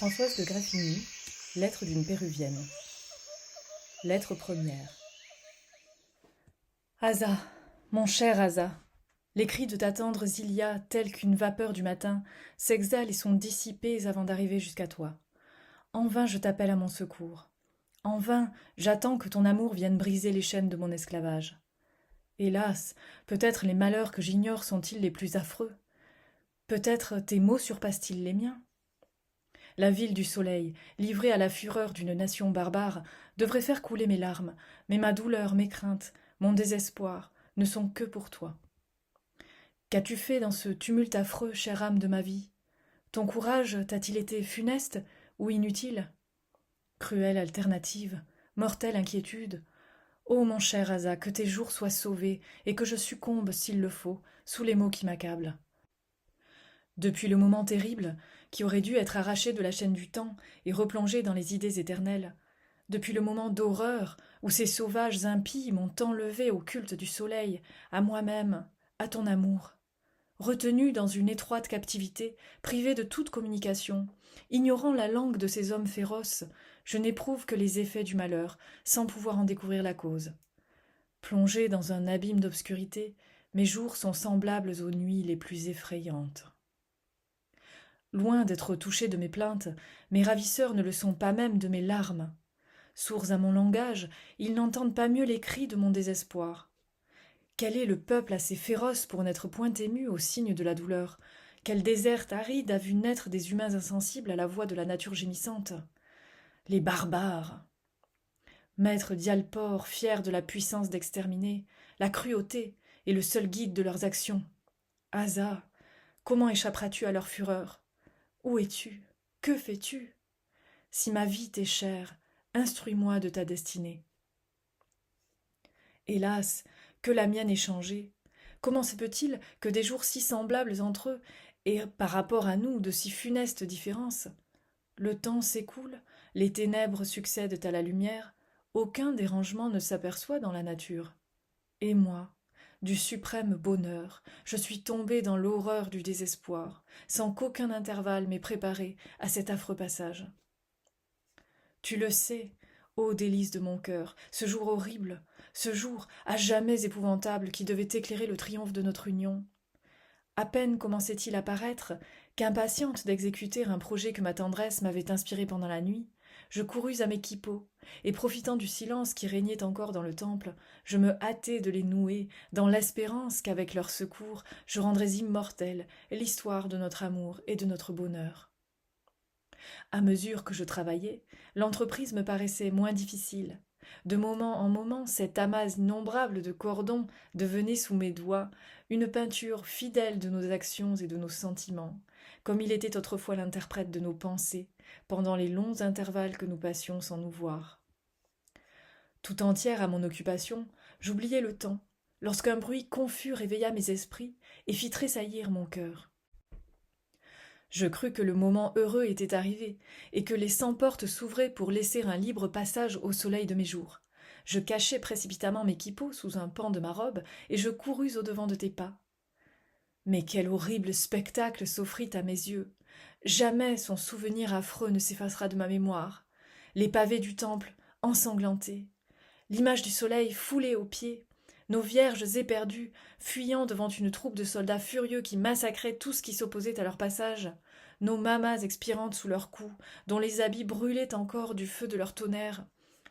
Françoise de Graffigny, lettre d'une Péruvienne. Lettre première. Asa, mon cher Asa, les cris de ta tendre Zilia, tels qu'une vapeur du matin, s'exhalent et sont dissipés avant d'arriver jusqu'à toi. En vain je t'appelle à mon secours. En vain j'attends que ton amour vienne briser les chaînes de mon esclavage. Hélas, peut-être les malheurs que j'ignore sont-ils les plus affreux. Peut-être tes maux surpassent-ils les miens. La ville du soleil, livrée à la fureur d'une nation barbare, devrait faire couler mes larmes, mais ma douleur, mes craintes, mon désespoir ne sont que pour toi. Qu'as-tu fait dans ce tumulte affreux, chère âme de ma vie? Ton courage t'a-t-il été funeste ou inutile? Cruelle alternative, mortelle inquiétude. Ô mon cher Asa, que tes jours soient sauvés et que je succombe, s'il le faut, sous les maux qui m'accablent. Depuis le moment terrible, qui aurait dû être arraché de la chaîne du temps et replongé dans les idées éternelles, depuis le moment d'horreur où ces sauvages impies m'ont enlevé au culte du soleil, à moi-même, à ton amour, retenu dans une étroite captivité, privé de toute communication, ignorant la langue de ces hommes féroces, je n'éprouve que les effets du malheur, sans pouvoir en découvrir la cause. Plongé dans un abîme d'obscurité, mes jours sont semblables aux nuits les plus effrayantes. Loin d'être touchés de mes plaintes, mes ravisseurs ne le sont pas même de mes larmes. Sourds à mon langage, ils n'entendent pas mieux les cris de mon désespoir. Quel est le peuple assez féroce pour n'être point ému au signe de la douleur? Quel désert aride a vu naître des humains insensibles à la voix de la nature gémissante? Les barbares! Maître Dialpor, fier de la puissance d'exterminer, la cruauté est le seul guide de leurs actions. Asa, comment échapperas-tu à leur fureur? Où es-tu? Que fais-tu? Si ma vie t'est chère, instruis-moi de ta destinée. Hélas, que la mienne ait changé. Comment se peut-il que des jours si semblables entre eux aient par rapport à nous de si funestes différences? Le temps s'écoule, les ténèbres succèdent à la lumière, aucun dérangement ne s'aperçoit dans la nature. Et moi, du suprême bonheur, je suis tombée dans l'horreur du désespoir, sans qu'aucun intervalle m'ait préparé à cet affreux passage. Tu le sais, ô délice de mon cœur, ce jour horrible, ce jour à jamais épouvantable qui devait éclairer le triomphe de notre union. À peine commençait-il à paraître qu'impatiente d'exécuter un projet que ma tendresse m'avait inspiré pendant la nuit, je courus à mes quipos, et profitant du silence qui régnait encore dans le temple, je me hâtai de les nouer, dans l'espérance qu'avec leur secours je rendrais immortelle l'histoire de notre amour et de notre bonheur. À mesure que je travaillais, l'entreprise me paraissait moins difficile. De moment en moment, cet amas innombrable de cordons devenait sous mes doigts une peinture fidèle de nos actions et de nos sentiments, comme il était autrefois l'interprète de nos pensées, pendant les longs intervalles que nous passions sans nous voir. Tout entière à mon occupation, j'oubliai le temps, lorsqu'un bruit confus réveilla mes esprits et fit tressaillir mon cœur. Je crus que le moment heureux était arrivé, et que les 100 portes s'ouvraient pour laisser un libre passage au soleil de mes jours. Je cachai précipitamment mes quipos sous un pan de ma robe, et je courus au-devant de tes pas. Mais quel horrible spectacle s'offrit à mes yeux! Jamais son souvenir affreux ne s'effacera de ma mémoire. Les pavés du temple, ensanglantés, l'image du soleil foulée aux pieds, nos vierges éperdues, fuyant devant une troupe de soldats furieux qui massacraient tout ce qui s'opposait à leur passage, nos mamas expirantes sous leurs coups, dont les habits brûlaient encore du feu de leur tonnerre,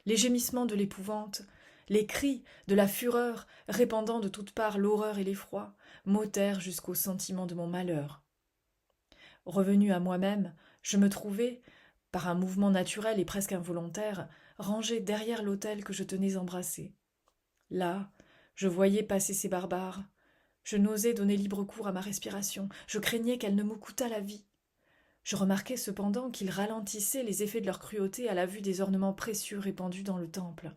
les gémissements de l'épouvante, les cris de la fureur, répandant de toutes parts l'horreur et l'effroi, m'ôtèrent jusqu'au sentiment de mon malheur. Revenu à moi-même, je me trouvai, par un mouvement naturel et presque involontaire, rangé derrière l'autel que je tenais embrassé. Là, je voyais passer ces barbares. Je n'osais donner libre cours à ma respiration. Je craignais qu'elle ne me coûtât la vie. Je remarquai cependant qu'ils ralentissaient les effets de leur cruauté à la vue des ornements précieux répandus dans le temple,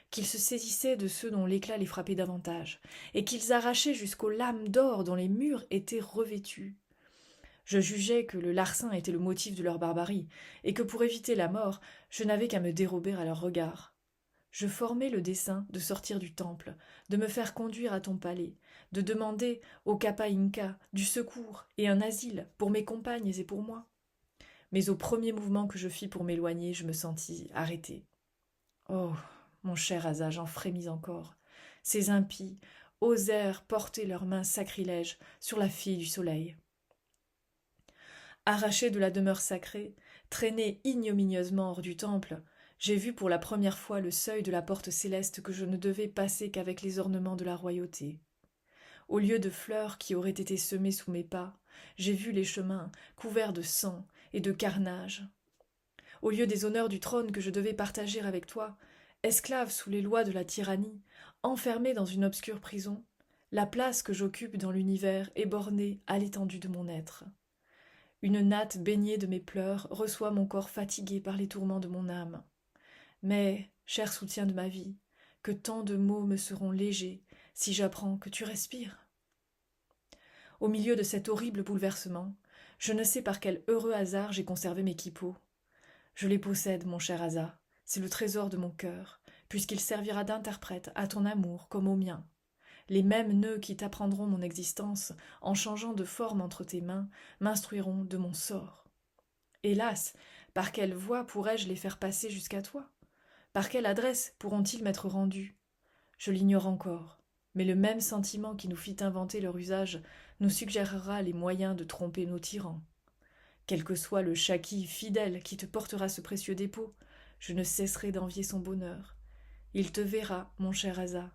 qu'ils se saisissaient de ceux dont l'éclat les frappait davantage, et qu'ils arrachaient jusqu'aux lames d'or dont les murs étaient revêtus. Je jugeai que le larcin était le motif de leur barbarie, et que pour éviter la mort, je n'avais qu'à me dérober à leurs regards. Je formai le dessein de sortir du temple, de me faire conduire à ton palais, de demander au Capa Inca du secours et un asile pour mes compagnes et pour moi. mais au premier mouvement que je fis pour m'éloigner, je me sentis arrêté. Oh, mon cher Asa, j'en frémis encore. Ces impies osèrent porter leurs mains sacrilèges sur la fille du soleil. Arraché de la demeure sacrée, traîné ignominieusement hors du temple, j'ai vu pour la première fois le seuil de la porte céleste que je ne devais passer qu'avec les ornements de la royauté. Au lieu de fleurs qui auraient été semées sous mes pas, j'ai vu les chemins couverts de sang et de carnage. Au lieu des honneurs du trône que je devais partager avec toi, esclave sous les lois de la tyrannie, enfermé dans une obscure prison, la place que j'occupe dans l'univers est bornée à l'étendue de mon être. Une natte baignée de mes pleurs reçoit mon corps fatigué par les tourments de mon âme. Mais, cher soutien de ma vie, que tant de maux me seront légers si j'apprends que tu respires. Au milieu de cet horrible bouleversement, je ne sais par quel heureux hasard j'ai conservé mes quipots. Je les possède, mon cher Asa, c'est le trésor de mon cœur, puisqu'il servira d'interprète à ton amour comme au mien. Les mêmes nœuds qui t'apprendront mon existence, en changeant de forme entre tes mains, m'instruiront de mon sort. Hélas, par quelle voie pourrais-je les faire passer jusqu'à toi? Par quelle adresse pourront-ils m'être rendus? Je l'ignore encore, mais le même sentiment qui nous fit inventer leur usage nous suggérera les moyens de tromper nos tyrans. Quel que soit le chaki fidèle qui te portera ce précieux dépôt, je ne cesserai d'envier son bonheur. Il te verra, mon cher Asa.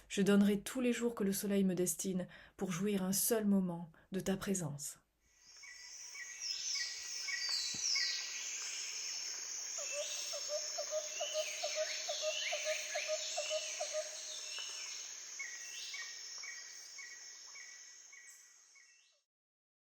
Je donnerai tous les jours que le soleil me destine pour jouir un seul moment de ta présence.